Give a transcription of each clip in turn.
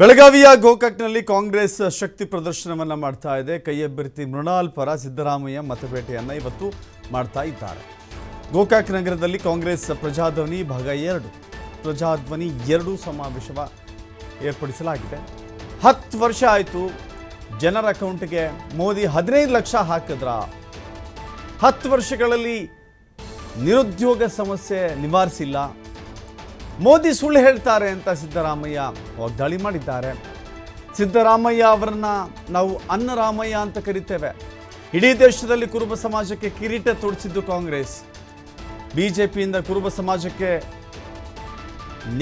ಬೆಳಗಾವಿಯ ಗೋಕಾಕ್ನಲ್ಲಿ ಕಾಂಗ್ರೆಸ್ ಶಕ್ತಿ ಪ್ರದರ್ಶನವನ್ನ ಮಾಡ್ತಾ ಇದೆ. ಕೈ ಅಭ್ಯರ್ಥಿ ಮೃಣಾಲ್ ಪರ ಸಿದ್ದರಾಮಯ್ಯ ಮತಬೇಟೆಯನ್ನ ಇವತ್ತು ಮಾಡ್ತಾ ಇದ್ದಾರೆ. ಗೋಕಾಕ್ ನಗರದಲ್ಲಿ ಕಾಂಗ್ರೆಸ್ ಪ್ರಜಾಧ್ವನಿ ಭಾಗ 2 ಪ್ರಜಾಧ್ವನಿ 2 ಸಮಾವೇಶ ಏರ್ಪಡಿಸಲಾಗಿದೆ. 10 ವರ್ಷ ಆಯಿತು ಜನರ ಅಕೌಂಟ್ಗೆ ಮೋದಿ 15 ಲಕ್ಷ ಹಾಕಿದ್ರ. 10 ವರ್ಷಗಳಲ್ಲಿ ನಿರುದ್ಯೋಗ ಸಮಸ್ಯೆ ನಿವಾರಿಸಿಲ್ಲ. ಮೋದಿ ಸುಳ್ಳು ಹೇಳ್ತಾರೆ ಅಂತ ಸಿದ್ದರಾಮಯ್ಯ ವಾಗ್ದಾಳಿ ಮಾಡಿದ್ದಾರೆ. ಸಿದ್ದರಾಮಯ್ಯ ಅವರನ್ನ ನಾವು ಅನ್ನರಾಮಯ್ಯ ಅಂತ ಕರೀತೇವೆ. ಇಡೀ ದೇಶದಲ್ಲಿ ಕುರುಬ ಸಮಾಜಕ್ಕೆ ಕಿರೀಟ ತೊಡಿಸಿದ್ದು ಕಾಂಗ್ರೆಸ್. ಬಿಜೆಪಿಯಿಂದ ಕುರುಬ ಸಮಾಜಕ್ಕೆ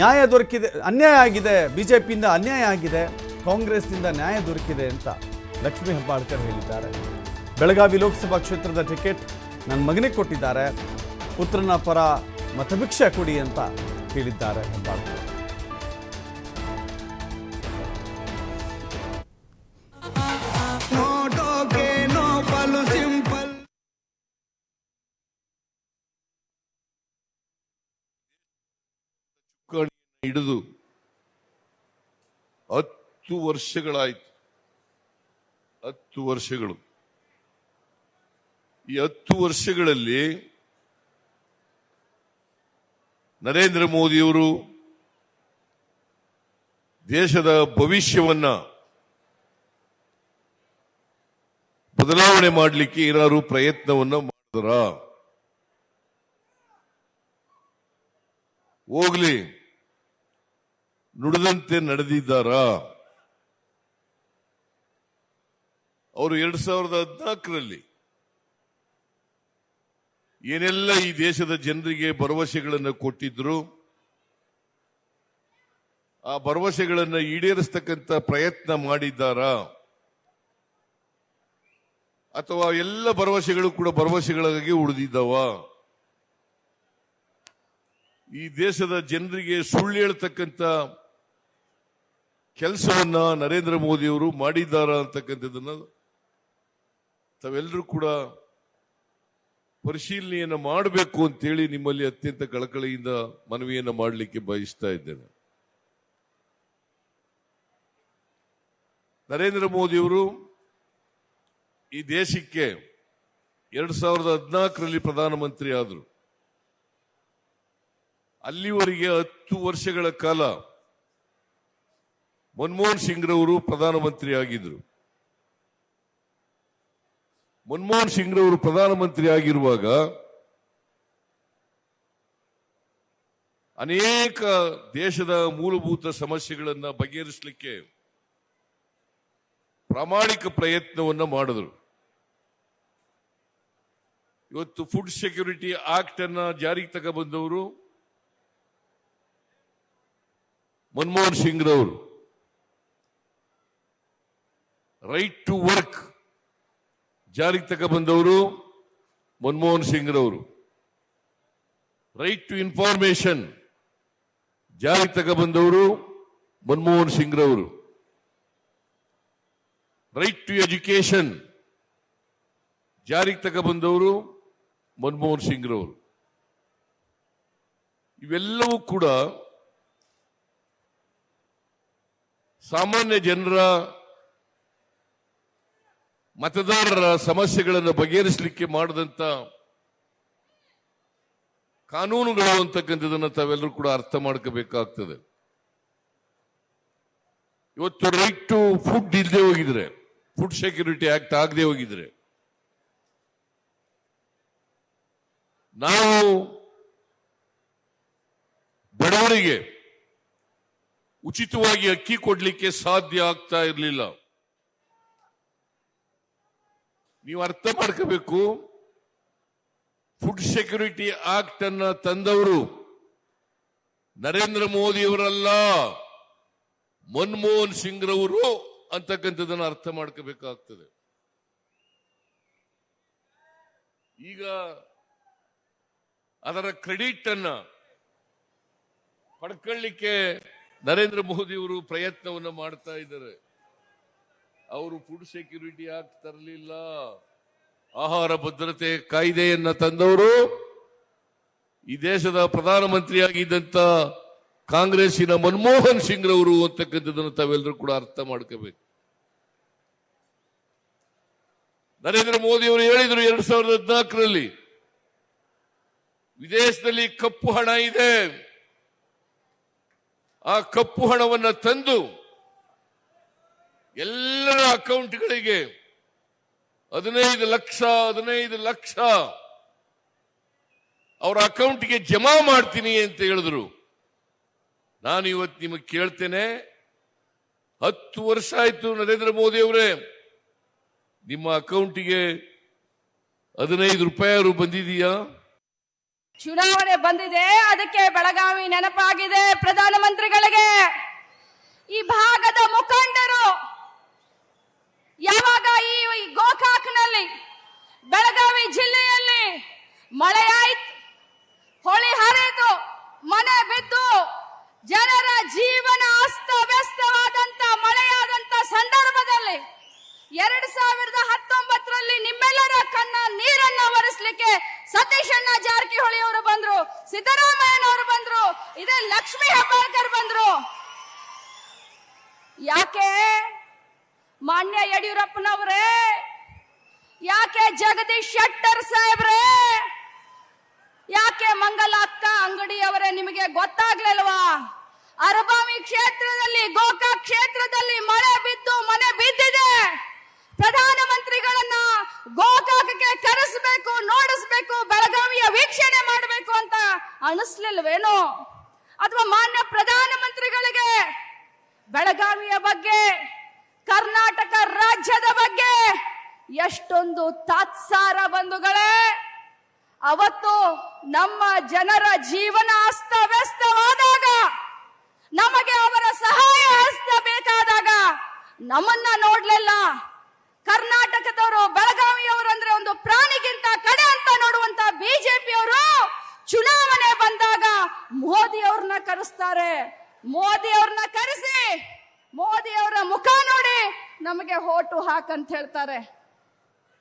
ನ್ಯಾಯ ದೊರಕಿದೆ, ಅನ್ಯಾಯ ಆಗಿದೆ. ಬಿಜೆಪಿಯಿಂದ ಅನ್ಯಾಯ ಆಗಿದೆ, ಕಾಂಗ್ರೆಸ್ನಿಂದ ನ್ಯಾಯ ದೊರಕಿದೆ ಅಂತ ಲಕ್ಷ್ಮೀ ಹೆಬ್ಬಾಳ್ಕರ್ ಹೇಳಿದ್ದಾರೆ. ಬೆಳಗಾವಿ ಲೋಕಸಭಾ ಕ್ಷೇತ್ರದ ಟಿಕೆಟ್ ನನ್ನ ಮಗನಿಗೆ ಕೊಟ್ಟಿದ್ದಾರೆ, ಪುತ್ರನ ಪರ ಮತಭಿಕ್ಷೆ ಕೊಡಿ ಅಂತ ಹೇಳಿದ್ದಾರೆ ಹೆಬ್ಬಾಳ್ಕರ್. ಹಿಡಿದು 10 ವರ್ಷಗಳಾಯ್ತು. 10 ವರ್ಷಗಳು. ಈ 10 ವರ್ಷಗಳಲ್ಲಿ ನರೇಂದ್ರ ಮೋದಿಯವರು ದೇಶದ ಭವಿಷ್ಯವನ್ನ ಬದಲಾವಣೆ ಮಾಡಲಿಕ್ಕೆ ಏನಾದ್ರು ಪ್ರಯತ್ನವನ್ನ ಮಾಡಿದ್ರ? ಹೋಗ್ಲಿ, ನುಡಿದಂತೆ ನಡೆದಿದ್ದಾರಾ? ಅವರು 2014ರಲ್ಲಿ ಏನೆಲ್ಲ ಈ ದೇಶದ ಜನರಿಗೆ ಭರವಸೆಗಳನ್ನು ಕೊಟ್ಟಿದ್ರು, ಆ ಭರವಸೆಗಳನ್ನು ಈಡೇರಿಸತಕ್ಕಂತ ಪ್ರಯತ್ನ ಮಾಡಿದ್ದಾರಾ? ಅಥವಾ ಎಲ್ಲ ಭರವಸೆಗಳು ಕೂಡ ಭರವಸೆಗಳಾಗಿ ಉಳಿದಿದ್ದಾವ? ಈ ದೇಶದ ಜನರಿಗೆ ಸುಳ್ಳು ಹೇಳ್ತಕ್ಕಂಥ ಕೆಲಸವನ್ನ ನರೇಂದ್ರ ಮೋದಿಯವರು ಮಾಡಿದ್ದಾರಾ ಅಂತಕ್ಕಂಥದ್ದನ್ನ ತಾವೆಲ್ಲರೂ ಕೂಡ ಪರಿಶೀಲನೆಯನ್ನ ಮಾಡಬೇಕು ಅಂತೇಳಿ ನಿಮ್ಮಲ್ಲಿ ಅತ್ಯಂತ ಕಳಕಳಿಯಿಂದ ಮನವಿಯನ್ನ ಮಾಡಲಿಕ್ಕೆ ಬಯಸ್ತಾ ಇದ್ದೇನೆ. ನರೇಂದ್ರ ಮೋದಿಯವರು ಈ ದೇಶಕ್ಕೆ 2014ರಲ್ಲಿ ಪ್ರಧಾನಮಂತ್ರಿ ಆದರು. ಅಲ್ಲಿವರೆಗೆ 10 ವರ್ಷಗಳ ಕಾಲ ಮನಮೋಹನ್ ಸಿಂಗ್ ರವರು ಪ್ರಧಾನಮಂತ್ರಿ ಆಗಿದ್ರು. ಮನಮೋಹನ್ ಸಿಂಗ್ ರವರು ಪ್ರಧಾನಮಂತ್ರಿ ಆಗಿರುವಾಗ ಅನೇಕ ದೇಶದ ಮೂಲಭೂತ ಸಮಸ್ಯೆಗಳನ್ನು ಬಗೆಹರಿಸಲಿಕ್ಕೆ ಪ್ರಾಮಾಣಿಕ ಪ್ರಯತ್ನವನ್ನ ಮಾಡಿದ್ರು. ಇವತ್ತು ಫುಡ್ ಸೆಕ್ಯೂರಿಟಿ ಆಕ್ಟ್ ಅನ್ನ ಜಾರಿಗೆ ತಗೊಂಡ್ಬಂದವರು ಮನಮೋಹನ್ ಸಿಂಗ್ ರವರು. ರೈಟ್ ಟು ವರ್ಕ್ ಜಾರಿಗೆ ತಗೊಂಡ್ಬಂದವರು ಮನಮೋಹನ್ ಸಿಂಗ್ ರವರು. ರೈಟ್ ಟು ಇನ್ಫಾರ್ಮೇಶನ್ ಜಾರಿಗೆ ತಗೊಂಡ್ಬಂದವರು ಮನಮೋಹನ್ ಸಿಂಗ್ ರವರು. ರೈಟ್ ಟು ಎಜುಕೇಶನ್ ಜಾರಿಗೆ ತಗೊಂಡ್ಬಂದವರು ಮನಮೋಹನ್ ಸಿಂಗ್ ರವರು. ಇವೆಲ್ಲವೂ ಕೂಡ ಸಾಮಾನ್ಯ ಜನರ ಮತದಾರರ ಸಮಸ್ಯೆಗಳನ್ನು ಬಗೆಹರಿಸಲಿಕ್ಕೆ ಮಾಡಿದಂತ ಕಾನೂನುಗಳು ಅಂತಕ್ಕಂಥದನ್ನು ತಾವೆಲ್ಲರೂ ಕೂಡ ಅರ್ಥ ಮಾಡ್ಕೋಬೇಕಾಗ್ತದೆ. ಇವತ್ತು ರೈಟ್ ಟು ಫುಡ್ ಇಲ್ಲದೆ ಹೋಗಿದ್ರೆ, ಫುಡ್ ಸೆಕ್ಯೂರಿಟಿ ಆಕ್ಟ್ ಆಗದೆ ಹೋಗಿದ್ರೆ, ನಾವು ಬಡವರಿಗೆ ಉಚಿತವಾಗಿ ಅಕ್ಕಿ ಕೊಡ್ಲಿಕ್ಕೆ ಸಾಧ್ಯ ಆಗ್ತಾ ಇರಲಿಲ್ಲ. ನೀವು ಅರ್ಥ ಮಾಡ್ಕೋಬೇಕು, ಫುಡ್ ಸೆಕ್ಯೂರಿಟಿ ಆಕ್ಟ್ ಅನ್ನ ತಂದವರು ನರೇಂದ್ರ ಮೋದಿಯವರಲ್ಲ, ಮನಮೋಹನ್ ಸಿಂಗ್ ರವರು ಅಂತಕ್ಕಂಥದ್ದನ್ನು ಅರ್ಥ ಮಾಡ್ಕೋಬೇಕಾಗ್ತದೆ. ಈಗ ಅದರ ಕ್ರೆಡಿಟ್ ಅನ್ನ ಪಡ್ಕೊಳ್ಳಿಕ್ಕೆ ನರೇಂದ್ರ ಮೋದಿಯವರು ಪ್ರಯತ್ನವನ್ನ ಮಾಡ್ತಾ ಇದ್ದಾರೆ. ಅವರು ಫುಡ್ ಸೆಕ್ಯೂರಿಟಿ ಆಕ್ಟ್ ತರಲಿಲ್ಲ, ಆಹಾರ ಭದ್ರತೆ ಕಾಯ್ದೆಯನ್ನ ತಂದವರು ಈ ದೇಶದ ಪ್ರಧಾನಮಂತ್ರಿಯಾಗಿದ್ದಂತ ಕಾಂಗ್ರೆಸ್ಸಿನ ಮನಮೋಹನ್ ಸಿಂಗ್ ರವರು ಅಂತಕ್ಕಂಥದ್ದನ್ನು ತಾವೆಲ್ಲರೂ ಕೂಡ ಅರ್ಥ ಮಾಡ್ಕೋಬೇಕು. ನರೇಂದ್ರ ಮೋದಿ ಅವರು ಹೇಳಿದರು 2014ರಲ್ಲಿ ವಿದೇಶದಲ್ಲಿ ಕಪ್ಪು ಹಣ ಇದೆ, ಆ ಕಪ್ಪು ಹಣವನ್ನು ತಂದು ಎಲ್ಲರ ಅಕೌಂಟ್ಗಳಿಗೆ 15 ಲಕ್ಷ ಅವರ ಅಕೌಂಟ್ಗೆ ಜಮಾ ಮಾಡ್ತೀನಿ ಅಂತ ಹೇಳಿದ್ರು. ನಾನು ಇವತ್ತು ನಿಮಗೆ ಕೇಳ್ತೇನೆ, 10 ವರ್ಷ ಆಯ್ತು ನರೇಂದ್ರ ಮೋದಿ ಅವರೇ, ನಿಮ್ಮ ಅಕೌಂಟಿಗೆ 15 ರೂಪಾಯಿ ಬಂದಿದೆಯಾ? ಚುನಾವಣೆ ಬಂದಿದೆ, ಅದಕ್ಕೆ ಬೆಳಗಾವಿ ನೆನಪಾಗಿದೆ ಪ್ರಧಾನಮಂತ್ರಿಗಳಿಗೆ. ಈ ಭಾಗದ ಮುಖಂಡರು ಯಾವಾಗ ಈ ಗೋಕಾಕ್ನಲ್ಲಿ ಬೆಳಗಾವಿ ಜಿಲ್ಲೆಯಲ್ಲಿ ಮಳೆಯಾಯ್ತು, ಹೊಳಿ ಹರಿದು ಮನೆ ಬಿದ್ದು ಜನರ ಜೀವನ ಅಸ್ತವ್ಯಸ್ತವಾದಂತ ಮಳೆಯಾದಂತ ಸಂದರ್ಭದಲ್ಲಿ 2019ರಲ್ಲಿ ನಿಮ್ಮೆಲ್ಲರ ಕಣ್ಣ ನೀರನ್ನ ಒರೆಸಲಿಕ್ಕೆ ಸತೀಶ್ ಅಣ್ಣ ಜಾರಕಿಹೊಳಿ ಅವರು ಬಂದ್ರು, ಸಿದ್ದರಾಮಯ್ಯನವರು ಬಂದ್ರು, ಇದೇ ಲಕ್ಷ್ಮೀ ಹೆಬ್ಬಾಳ್ಕರ್ ಬಂದ್ರು. ಯಾಕೆ ಮಾನ್ಯ ಯಡಿಯೂರಪ್ಪನವರೇ, ಯಾಕೆ ಜಗದೀಶ್ ಶೆಟ್ಟರ್ ಸಾಹೇಬ್ರೆ, ಯಾಕೆ ಮಂಗಲಕ್ಕ ಅಂಗಡಿಯವರೇ ನಿಮಗೆ ಗೊತ್ತಾಗ್ಲಿಲ್ವಾ? ಅರಬಾವಿ ಕ್ಷೇತ್ರದಲ್ಲಿ, ಗೋಕಾಕ್ ಕ್ಷೇತ್ರದಲ್ಲಿ ಮಳೆ ಬಿದ್ದು ಮನೆ ಬಿದ್ದಿದೆ. ಪ್ರಧಾನಮಂತ್ರಿಗಳನ್ನ ಗೋಕಾಕಕ್ಕೆ ಕರೆಸಬೇಕು, ನೋಡಿಸ್ಬೇಕು, ಬೆಳಗಾವಿಯ ವೀಕ್ಷಣೆ ಮಾಡಬೇಕು ಅಂತ ಅನಿಸ್ಲಿಲ್ವೇನೋ? ಅಥವಾ ಮಾನ್ಯ ಪ್ರಧಾನಮಂತ್ರಿಗಳಿಗೆ ಬೆಳಗಾವಿಯ ಬಗ್ಗೆ, ಕರ್ನಾಟಕ ರಾಜ್ಯದ ಬಗ್ಗೆ ಎಷ್ಟೊಂದು ತಾತ್ಸಾರ ಬಂಧುಗಳೇ. ಅವತ್ತು ನಮ್ಮ ಜನರ ಜೀವನ ಅಸ್ತವ್ಯಸ್ತವಾದಾಗ, ನಮಗೆ ಅವರ ಸಹಾಯ ಹಸ್ತ ಬೇಕಾದಾಗ ನಮ್ಮನ್ನ ನೋಡ್ಲಿಲ್ಲ. ಕರ್ನಾಟಕದವರು ಬೆಳಗಾವಿಯವರು ಅಂದ್ರೆ ಒಂದು ಪ್ರಾಣಿಗಿಂತ ಕಡೆ ಅಂತ ನೋಡುವಂತ ಬಿಜೆಪಿಯವರು ಚುನಾವಣೆ ಬಂದಾಗ ಮೋದಿ ಅವ್ರನ್ನ ಕರೆಸ್ತಾರೆ. ಮೋದಿ ಅವ್ರನ್ನ ಕರೆಸಿ ಮೋದಿ ಅವರ ಮುಖ ನೋಡಿ ನಮಗೆ ಓಟು ಹಾಕಂತ ಹೇಳ್ತಾರೆ.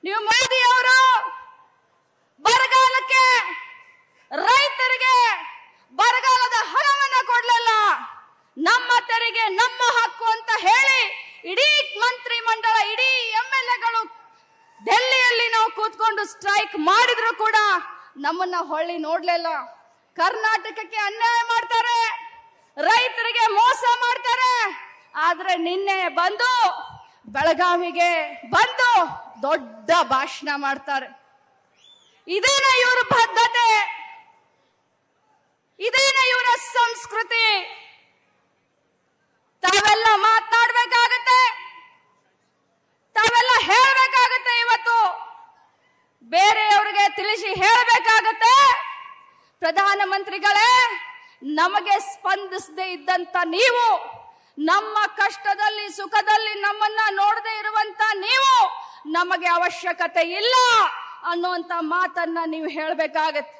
ನೀವು ಮೋದಿ ಅವರು ಬರಗಾಲಕ್ಕೆ ರೈತರಿಗೆ ಬರಗಾಲದ ಹಣವನ್ನ ಕೊಡ್ಲಿಲ್ಲ. ನಮ್ಮ ತೆರಿಗೆ ನಮ್ಮ ಹಕ್ಕು ಅಂತ ಹೇಳಿ ಇಡೀ ಮಂತ್ರಿ ಮಂಡಲ, ಇಡೀ MLAಗಳು ಡೆಲ್ಲಿಯಲ್ಲಿ ನಾವು ಕೂತ್ಕೊಂಡು ಸ್ಟ್ರೈಕ್ ಮಾಡಿದ್ರು ಕೂಡ ನಮ್ಮನ್ನ ಹೊಳ್ಳಿ ನೋಡ್ಲಿಲ್ಲ. ಕರ್ನಾಟಕಕ್ಕೆ ಅನ್ಯಾಯ ಮಾಡ್ತಾರೆ, ರೈತರಿಗೆ ಮೋಸ ಮಾಡ್ತಾರೆ. ಆದ್ರೆ ನಿನ್ನೆ ಬಂದು ಬೆಳಗಾವಿಗೆ ಬಂದು ದೊಡ್ಡ ಭಾಷಣ ಮಾಡ್ತಾರೆ. ಇದೇನ ಇವರ ಬದ್ಧತೆ, ಇದೇನ ಇವರ ಸಂಸ್ಕೃತಿ? ತಾವೆಲ್ಲ ಮಾತನಾಡಬೇಕಾಗತ್ತೆ, ತಾವೆಲ್ಲ ಹೇಳಬೇಕಾಗತ್ತೆ. ಇವತ್ತು ಬೇರೆಯವರಿಗೆ ತಿಳಿಸಿ ಹೇಳಬೇಕಾಗತ್ತೆ. ಪ್ರಧಾನಮಂತ್ರಿಗಳೇ, ನಮಗೆ ಸ್ಪಂದಿಸದೇ ಇದ್ದಂತ ನೀವು, ನಮ್ಮ ಕಷ್ಟದಲ್ಲಿ ಸುಖದಲ್ಲಿ ನಮ್ಮನ್ನ ನೋಡದೆ ಇರುವಂತ ನೀವು, ನಮಗೆ ಅವಶ್ಯಕತೆ ಇಲ್ಲ ಅನ್ನುವಂತ ಮಾತನ್ನ ನೀವು ಹೇಳಬೇಕಾಗತ್ತೆ.